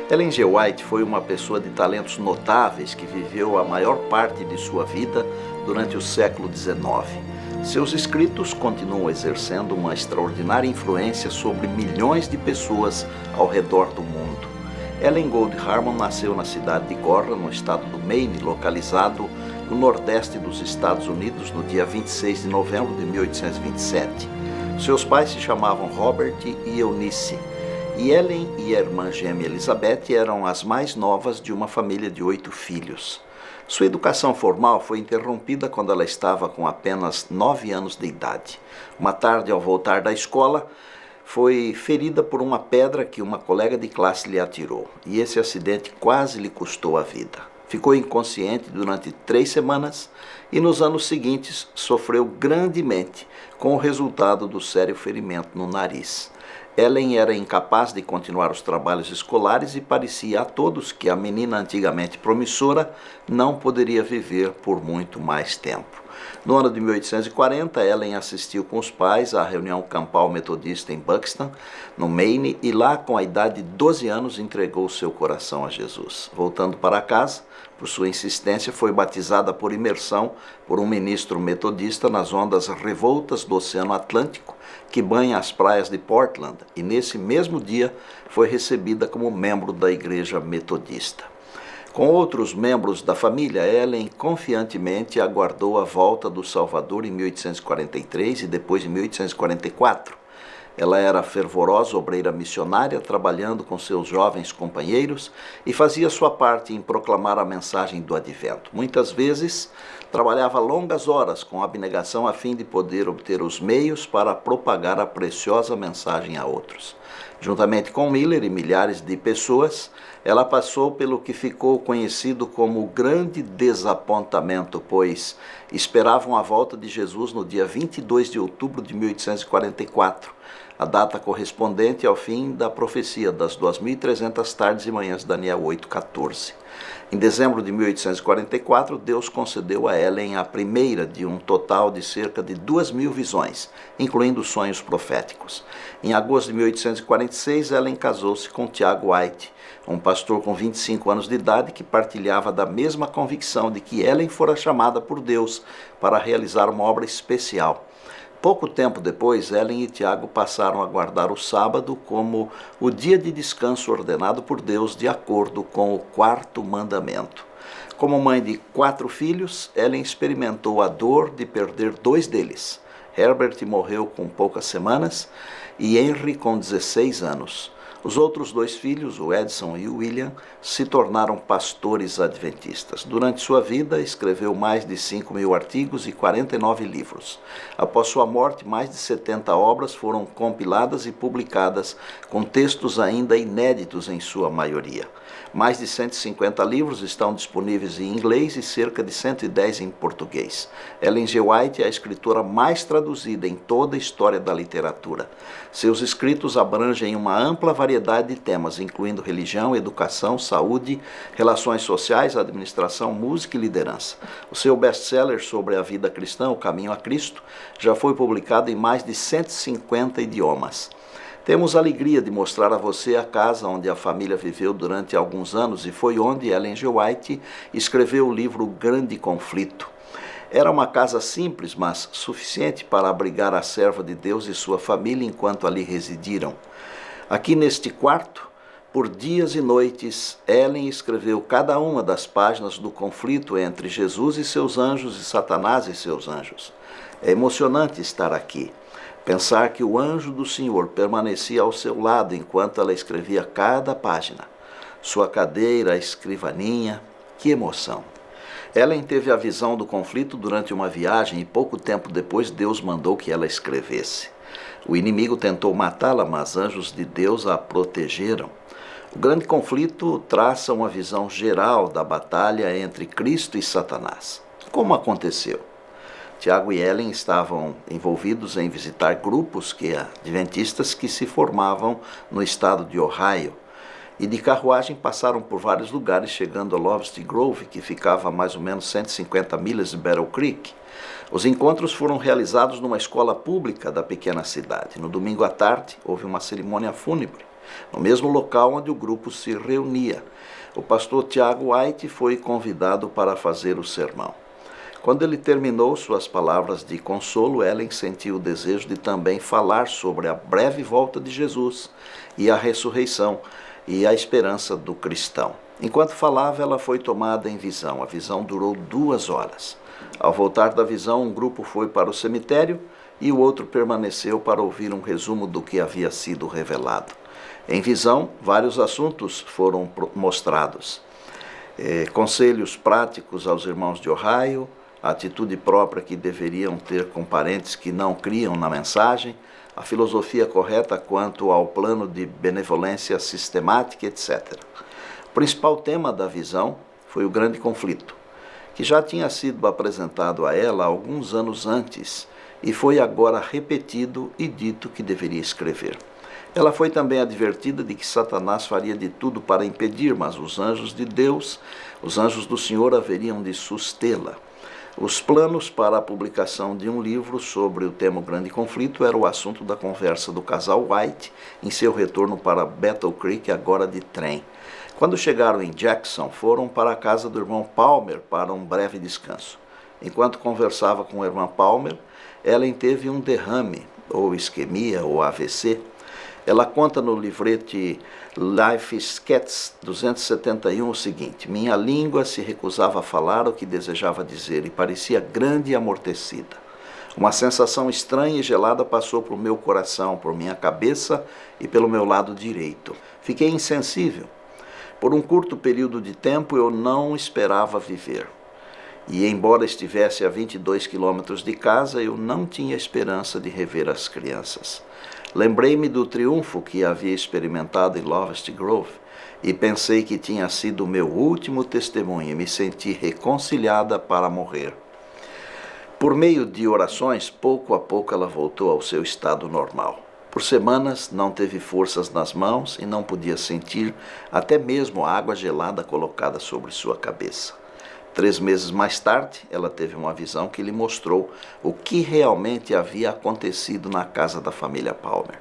Ellen G. White foi uma pessoa de talentos notáveis que viveu a maior parte de sua vida durante o século XIX. Seus escritos continuam exercendo uma extraordinária influência sobre milhões de pessoas ao redor do mundo. Ellen Gold Harmon nasceu na cidade de Gorham, no estado do Maine, localizado no nordeste dos Estados Unidos, no dia 26 de novembro de 1827. Seus pais se chamavam Robert e Eunice. E Ellen e a irmã gêmea Elizabeth eram as mais novas de uma família de 8 filhos. Sua educação formal foi interrompida quando ela estava com apenas 9 anos de idade. Uma tarde, ao voltar da escola, foi ferida por uma pedra que uma colega de classe lhe atirou, e esse acidente quase lhe custou a vida. Ficou inconsciente durante 3 semanas e nos anos seguintes sofreu grandemente com o resultado do sério ferimento no nariz. Ellen era incapaz de continuar os trabalhos escolares e parecia a todos que a menina antigamente promissora não poderia viver por muito mais tempo. No ano de 1840, Ellen assistiu com os pais à reunião campal metodista em Buxton, no Maine, e lá, com a idade de 12 anos, entregou seu coração a Jesus. Voltando para casa, por sua insistência, foi batizada por imersão por um ministro metodista nas ondas revoltas do Oceano Atlântico, que banha as praias de Portland, e nesse mesmo dia foi recebida como membro da Igreja Metodista. Com outros membros da família, Ellen confiantemente aguardou a volta do Salvador em 1843 e depois em 1844. Ela era fervorosa obreira missionária, trabalhando com seus jovens companheiros e fazia sua parte em proclamar a mensagem do advento. Muitas vezes, trabalhava longas horas com abnegação a fim de poder obter os meios para propagar a preciosa mensagem a outros. Juntamente com Miller e milhares de pessoas, ela passou pelo que ficou conhecido como o grande desapontamento, pois esperavam a volta de Jesus no dia 22 de outubro de 1844, a data correspondente ao fim da profecia das 2.300 tardes e manhãs de Daniel 8,14. Em dezembro de 1844, Deus concedeu a Ellen a primeira de um total de cerca de 2.000 visões, incluindo sonhos proféticos. Em agosto de 1846, Ellen casou-se com Tiago White, um pastor com 25 anos de idade que partilhava da mesma convicção de que Ellen fora chamada por Deus para realizar uma obra especial. Pouco tempo depois, Ellen e Tiago passaram a guardar o sábado como o dia de descanso ordenado por Deus de acordo com o 4º mandamento. Como mãe de 4 filhos, Ellen experimentou a dor de perder 2 deles. Herbert morreu com poucas semanas e Henry com 16 anos. Os outros 2 filhos, o Edson e o William, se tornaram pastores adventistas. Durante sua vida, escreveu mais de 5.000 artigos e 49 livros. Após sua morte, mais de 70 obras foram compiladas e publicadas, com textos ainda inéditos em sua maioria. Mais de 150 livros estão disponíveis em inglês e cerca de 110 em português. Ellen G. White é a escritora mais traduzida em toda a história da literatura. Seus escritos abrangem uma ampla variedade de temas, incluindo religião, educação, saúde, relações sociais, administração, música e liderança. O seu best-seller sobre a vida cristã, O Caminho a Cristo, já foi publicado em mais de 150 idiomas. Temos a alegria de mostrar a você a casa onde a família viveu durante alguns anos e foi onde Ellen G. White escreveu o livro Grande Conflito. Era uma casa simples, mas suficiente para abrigar a serva de Deus e sua família enquanto ali residiram. Aqui neste quarto, por dias e noites, Ellen escreveu cada uma das páginas do conflito entre Jesus e seus anjos e Satanás e seus anjos. É emocionante estar aqui. Pensar que o anjo do Senhor permanecia ao seu lado enquanto ela escrevia cada página. Sua cadeira, a escrivaninha, que emoção! Ellen teve a visão do conflito durante uma viagem e pouco tempo depois Deus mandou que ela escrevesse. O inimigo tentou matá-la, mas anjos de Deus a protegeram. O grande conflito traça uma visão geral da batalha entre Cristo e Satanás. Como aconteceu? Tiago e Ellen estavam envolvidos em visitar grupos adventistas que se formavam no estado de Ohio. E de carruagem passaram por vários lugares, chegando a Lobster Grove, que ficava a mais ou menos 150 milhas de Battle Creek. Os encontros foram realizados numa escola pública da pequena cidade. No domingo à tarde, houve uma cerimônia fúnebre. no mesmo local onde o grupo se reunia. O pastor Tiago White foi convidado para fazer o sermão. Quando ele terminou suas palavras de consolo, Ellen sentiu o desejo de também falar sobre a breve volta de Jesus e a ressurreição e a esperança do cristão. Enquanto falava, ela foi tomada em visão. A visão durou 2 horas. Ao voltar da visão, um grupo foi para o cemitério e o outro permaneceu para ouvir um resumo do que havia sido revelado. Em visão, vários assuntos foram mostrados. Conselhos práticos aos irmãos de Ohio, a atitude própria que deveriam ter com parentes que não criam na mensagem, a filosofia correta quanto ao plano de benevolência sistemática, etc. O principal tema da visão foi o grande conflito, que já tinha sido apresentado a ela alguns anos antes e foi agora repetido e dito que deveria escrever. Ela foi também advertida de que Satanás faria de tudo para impedir, mas os anjos de Deus, os anjos do Senhor, haveriam de sustê-la. Os planos para a publicação de um livro sobre o tema Grande Conflito era o assunto da conversa do casal White em seu retorno para Battle Creek, agora de trem. Quando chegaram em Jackson, foram para a casa do irmão Palmer para um breve descanso. Enquanto conversava com o irmão Palmer, Ellen teve um derrame, ou isquemia, ou AVC. Ela conta no livrete Life Sketch 271 o seguinte: minha língua se recusava a falar o que desejava dizer e parecia grande e amortecida. Uma sensação estranha e gelada passou por meu coração, por minha cabeça e pelo meu lado direito. Fiquei insensível. Por um curto período de tempo eu não esperava viver. E embora estivesse a 22 quilômetros de casa, eu não tinha esperança de rever as crianças. Lembrei-me do triunfo que havia experimentado em Locust Grove e pensei que tinha sido o meu último testemunho e me senti reconciliada para morrer. Por meio de orações, pouco a pouco ela voltou ao seu estado normal. Por semanas não teve forças nas mãos e não podia sentir até mesmo a água gelada colocada sobre sua cabeça. 3 meses mais tarde, ela teve uma visão que lhe mostrou o que realmente havia acontecido na casa da família Palmer.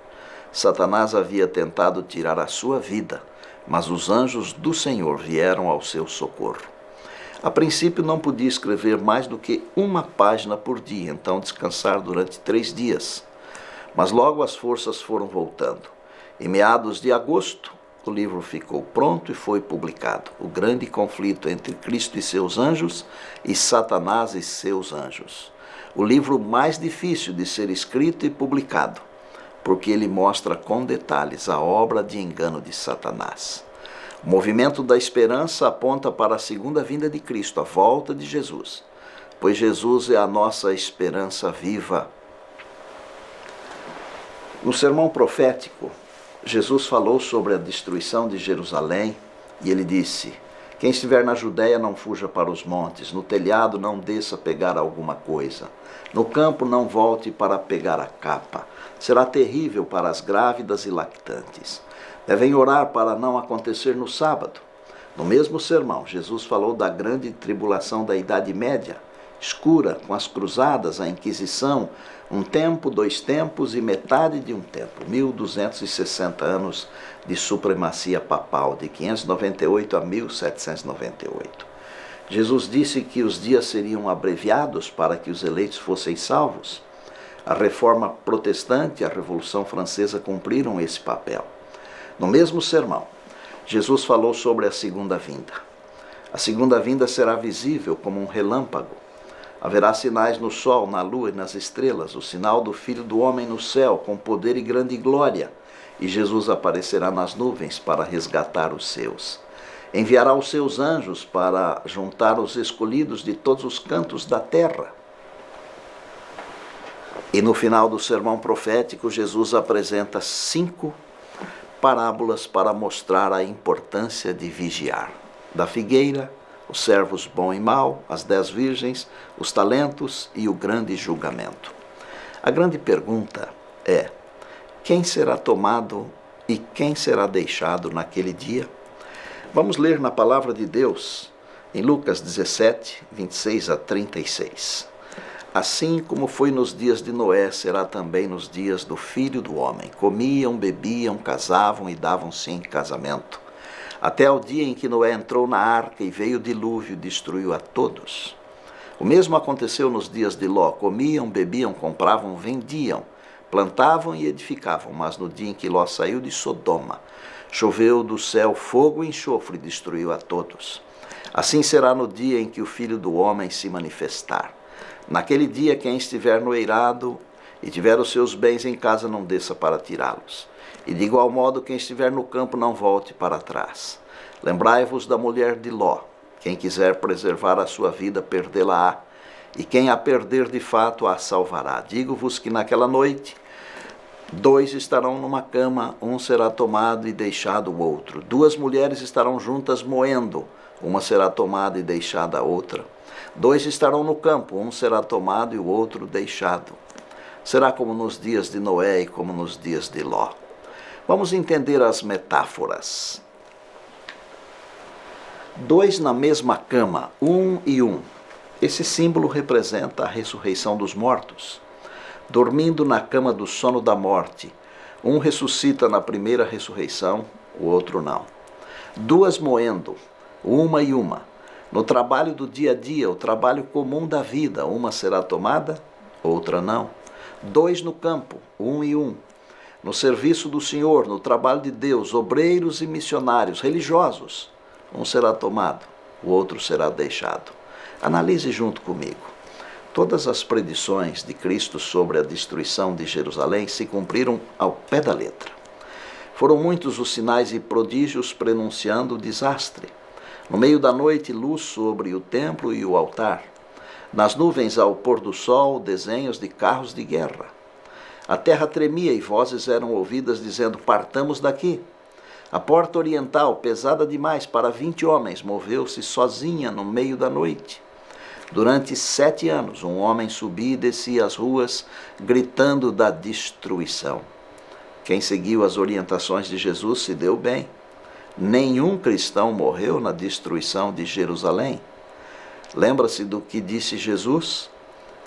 Satanás havia tentado tirar a sua vida, mas os anjos do Senhor vieram ao seu socorro. A princípio não podia escrever mais do que 1 página por dia, então descansar durante 3 dias. Mas logo as forças foram voltando. Em meados de agosto, o livro ficou pronto e foi publicado. O grande conflito entre Cristo e seus anjos e Satanás e seus anjos. O livro mais difícil de ser escrito e publicado, porque ele mostra com detalhes a obra de engano de Satanás. O movimento da esperança aponta para a segunda vinda de Cristo, a volta de Jesus, pois Jesus é a nossa esperança viva. No sermão profético, Jesus falou sobre a destruição de Jerusalém e ele disse: quem estiver na Judéia não fuja para os montes, no telhado não desça pegar alguma coisa, no campo não volte para pegar a capa. Será terrível para as grávidas e lactantes. Devem orar para não acontecer no sábado. No mesmo sermão, Jesus falou da grande tribulação da Idade Média, escura, com as cruzadas, a Inquisição, 1 tempo, 2 tempos e metade de 1 tempo, 1260 anos de supremacia papal, de 598 a 1798. Jesus disse que os dias seriam abreviados para que os eleitos fossem salvos. A Reforma Protestante e a Revolução Francesa cumpriram esse papel. No mesmo sermão, Jesus falou sobre a segunda vinda. A segunda vinda será visível como um relâmpago. Haverá sinais no sol, na lua e nas estrelas, o sinal do Filho do Homem no céu, com poder e grande glória. E Jesus aparecerá nas nuvens para resgatar os seus. Enviará os seus anjos para juntar os escolhidos de todos os cantos da terra. E no final do sermão profético, Jesus apresenta 5 parábolas para mostrar a importância de vigiar. Da figueira, os servos bom e mau, as 10 virgens, os talentos e o grande julgamento. A grande pergunta é: quem será tomado e quem será deixado naquele dia? Vamos ler na palavra de Deus, em Lucas 17, 26 a 36. Assim como foi nos dias de Noé, será também nos dias do Filho do Homem. Comiam, bebiam, casavam e davam-se em casamento, até ao dia em que Noé entrou na arca e veio o dilúvio e destruiu a todos. O mesmo aconteceu nos dias de Ló. Comiam, bebiam, compravam, vendiam, plantavam e edificavam. Mas no dia em que Ló saiu de Sodoma, choveu do céu fogo e enxofre e destruiu a todos. Assim será no dia em que o Filho do Homem se manifestar. Naquele dia, quem estiver no eirado e tiver os seus bens em casa, não desça para tirá-los. E de igual modo, quem estiver no campo, não volte para trás. Lembrai-vos da mulher de Ló. Quem quiser preservar a sua vida, perdê-la-á. E quem a perder de fato, a salvará. Digo-vos que naquela noite, 2 estarão numa cama, um será tomado e deixado o outro. 2 mulheres estarão juntas moendo, uma será tomada e deixada a outra. 2 estarão no campo, um será tomado e o outro deixado. Será como nos dias de Noé e como nos dias de Ló. Vamos entender as metáforas. 2 na mesma cama, 1 e 1. Esse símbolo representa a ressurreição dos mortos. Dormindo na cama do sono da morte, um ressuscita na primeira ressurreição, o outro não. 2 moendo, uma e uma. No trabalho do dia a dia, o trabalho comum da vida, uma será tomada, outra não. 2 no campo, 1 e 1. No serviço do Senhor, no trabalho de Deus, obreiros e missionários, religiosos, um será tomado, o outro será deixado. Analise junto comigo. Todas as predições de Cristo sobre a destruição de Jerusalém se cumpriram ao pé da letra. Foram muitos os sinais e prodígios prenunciando o desastre. No meio da noite, luz sobre o templo e o altar. Nas nuvens, ao pôr do sol, desenhos de carros de guerra. A terra tremia e vozes eram ouvidas dizendo: partamos daqui. A porta oriental, pesada demais para 20 homens, moveu-se sozinha no meio da noite. Durante 7 anos, um homem subia e descia as ruas, gritando da destruição. Quem seguiu as orientações de Jesus se deu bem. Nenhum cristão morreu na destruição de Jerusalém. Lembra-se do que disse Jesus?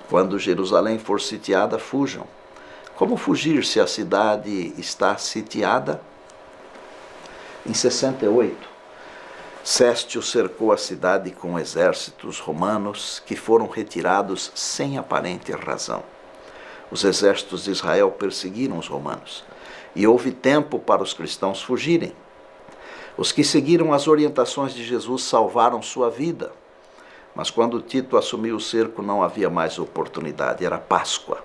Quando Jerusalém for sitiada, fujam. Como fugir se a cidade está sitiada? Em 68, Céstio cercou a cidade com exércitos romanos que foram retirados sem aparente razão. Os exércitos de Israel perseguiram os romanos e houve tempo para os cristãos fugirem. Os que seguiram as orientações de Jesus salvaram sua vida. Mas quando Tito assumiu o cerco, não havia mais oportunidade. Era Páscoa.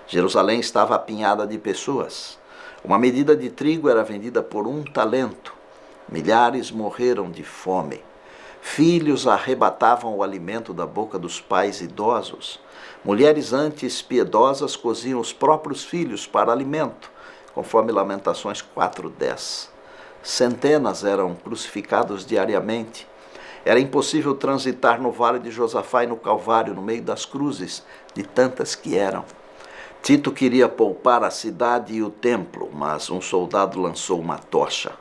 Jerusalém estava apinhada de pessoas. Uma medida de trigo era vendida por 1 talento. Milhares morreram de fome. Filhos arrebatavam o alimento da boca dos pais idosos. Mulheres antes piedosas coziam os próprios filhos para alimento, conforme Lamentações 4:10. Centenas eram crucificados diariamente. Era impossível transitar no vale de Josafá e no Calvário, no meio das cruzes, de tantas que eram. Tito queria poupar a cidade e o templo, mas um soldado lançou uma tocha.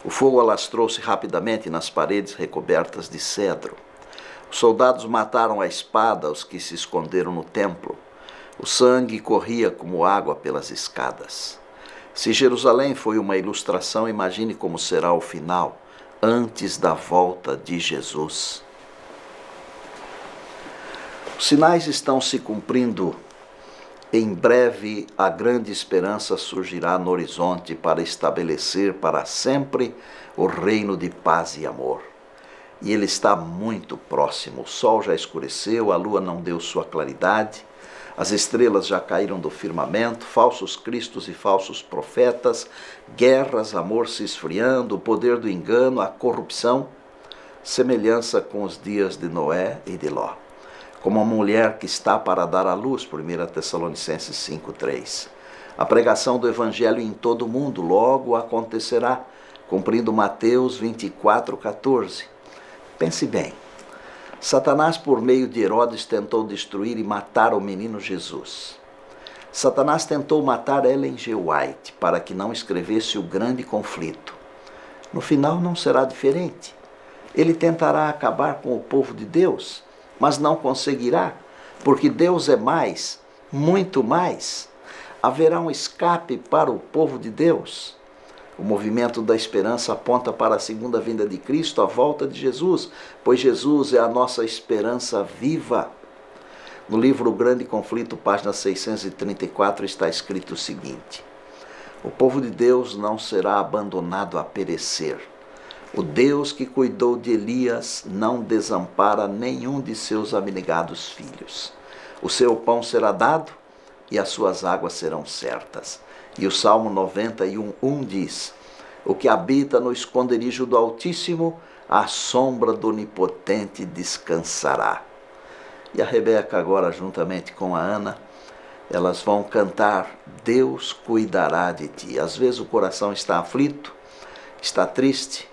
O fogo alastrou-se rapidamente nas paredes recobertas de cedro. Os soldados mataram à espada os que se esconderam no templo. O sangue corria como água pelas escadas. Se Jerusalém foi uma ilustração, imagine como será o final, antes da volta de Jesus. Os sinais estão se cumprindo. Em breve, a grande esperança surgirá no horizonte para estabelecer para sempre o reino de paz e amor. E ele está muito próximo. O sol já escureceu, a lua não deu sua claridade, as estrelas já caíram do firmamento, falsos cristos e falsos profetas, guerras, amor se esfriando, o poder do engano, a corrupção, semelhança com os dias de Noé e de Ló. Como uma mulher que está para dar à luz, 1 Tessalonicenses 5:3. A pregação do Evangelho em todo o mundo logo acontecerá, cumprindo Mateus 24:14. Pense bem. Satanás, por meio de Herodes, tentou destruir e matar o menino Jesus. Satanás tentou matar Ellen G. White para que não escrevesse o grande conflito. No final não será diferente. Ele tentará acabar com o povo de Deus, mas não conseguirá, Porque Deus é mais, muito mais. Haverá um escape para o povo de Deus. O movimento da esperança aponta para a segunda vinda de Cristo, a volta de Jesus, pois Jesus é a nossa esperança viva. No livro O Grande Conflito, página 634, está escrito o seguinte: o povo de Deus não será abandonado a perecer. O Deus que cuidou de Elias não desampara nenhum de seus abnegados filhos. O seu pão será dado e as suas águas serão certas. E o Salmo 91:1 diz: o que habita no esconderijo do Altíssimo, à sombra do Onipotente descansará. E a Rebeca agora, juntamente com a Ana, elas vão cantar: Deus cuidará de ti. Às vezes o coração está aflito, está triste,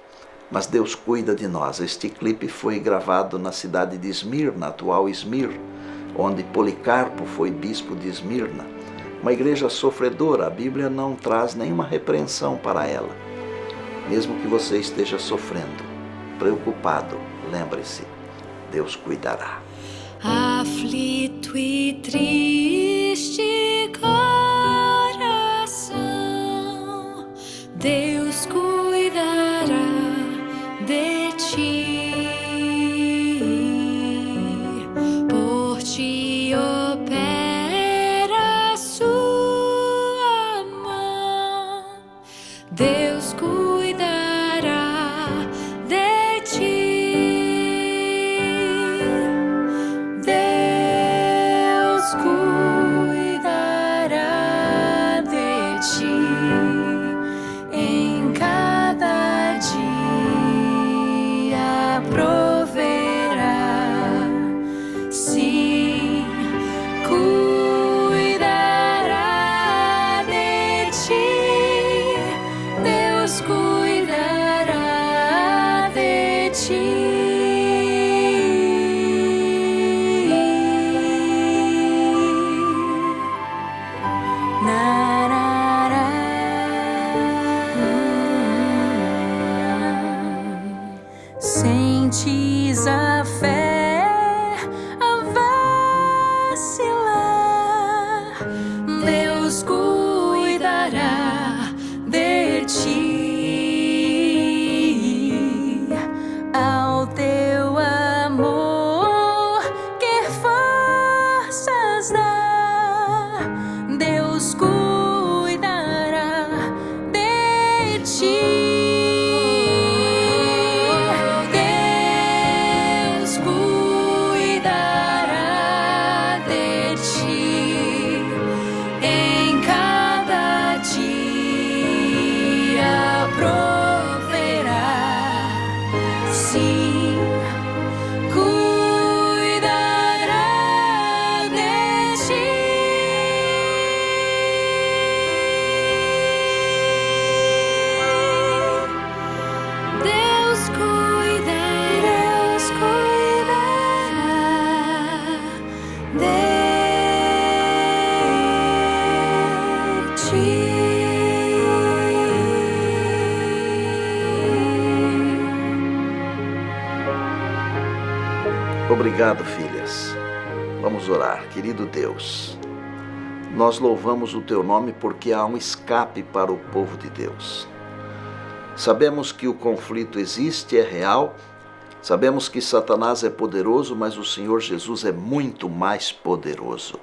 mas Deus cuida de nós. Este clipe foi gravado na cidade de Esmirna, atual Izmir, onde Policarpo foi bispo de Esmirna. Uma igreja sofredora. A Bíblia não traz nenhuma repreensão para ela. Mesmo que você esteja sofrendo, preocupado, lembre-se, Deus cuidará. Aflito e triste coração, Deus cuidará de ti, por ti opera a sua mão, Deus cuidará de ti. Cuidará de ti em cada dia, proverá, sim, cuidará de ti, Deus cuidará de ti. Sentes a fé a vacilar, Deus cuidará de ti, ao teu amor quer forças dar, Deus cuidará de ti. Sim, cuidará de ti. Deus cuidará de ti. Obrigado, filhas. Vamos orar. Querido Deus, nós louvamos o Teu nome porque há um escape para o povo de Deus. Sabemos que o conflito existe, é real. Sabemos que Satanás é poderoso, mas o Senhor Jesus é muito mais poderoso.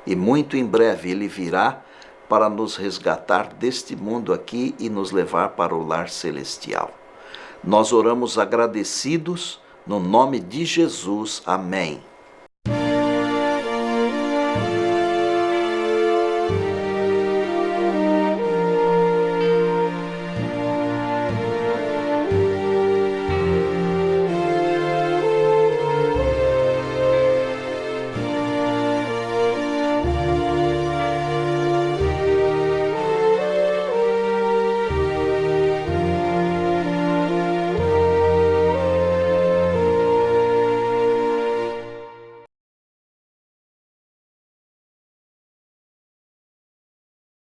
E muito em breve Ele virá para nos resgatar deste mundo aqui e nos levar para o lar celestial. Nós oramos agradecidos no nome de Jesus. Amém.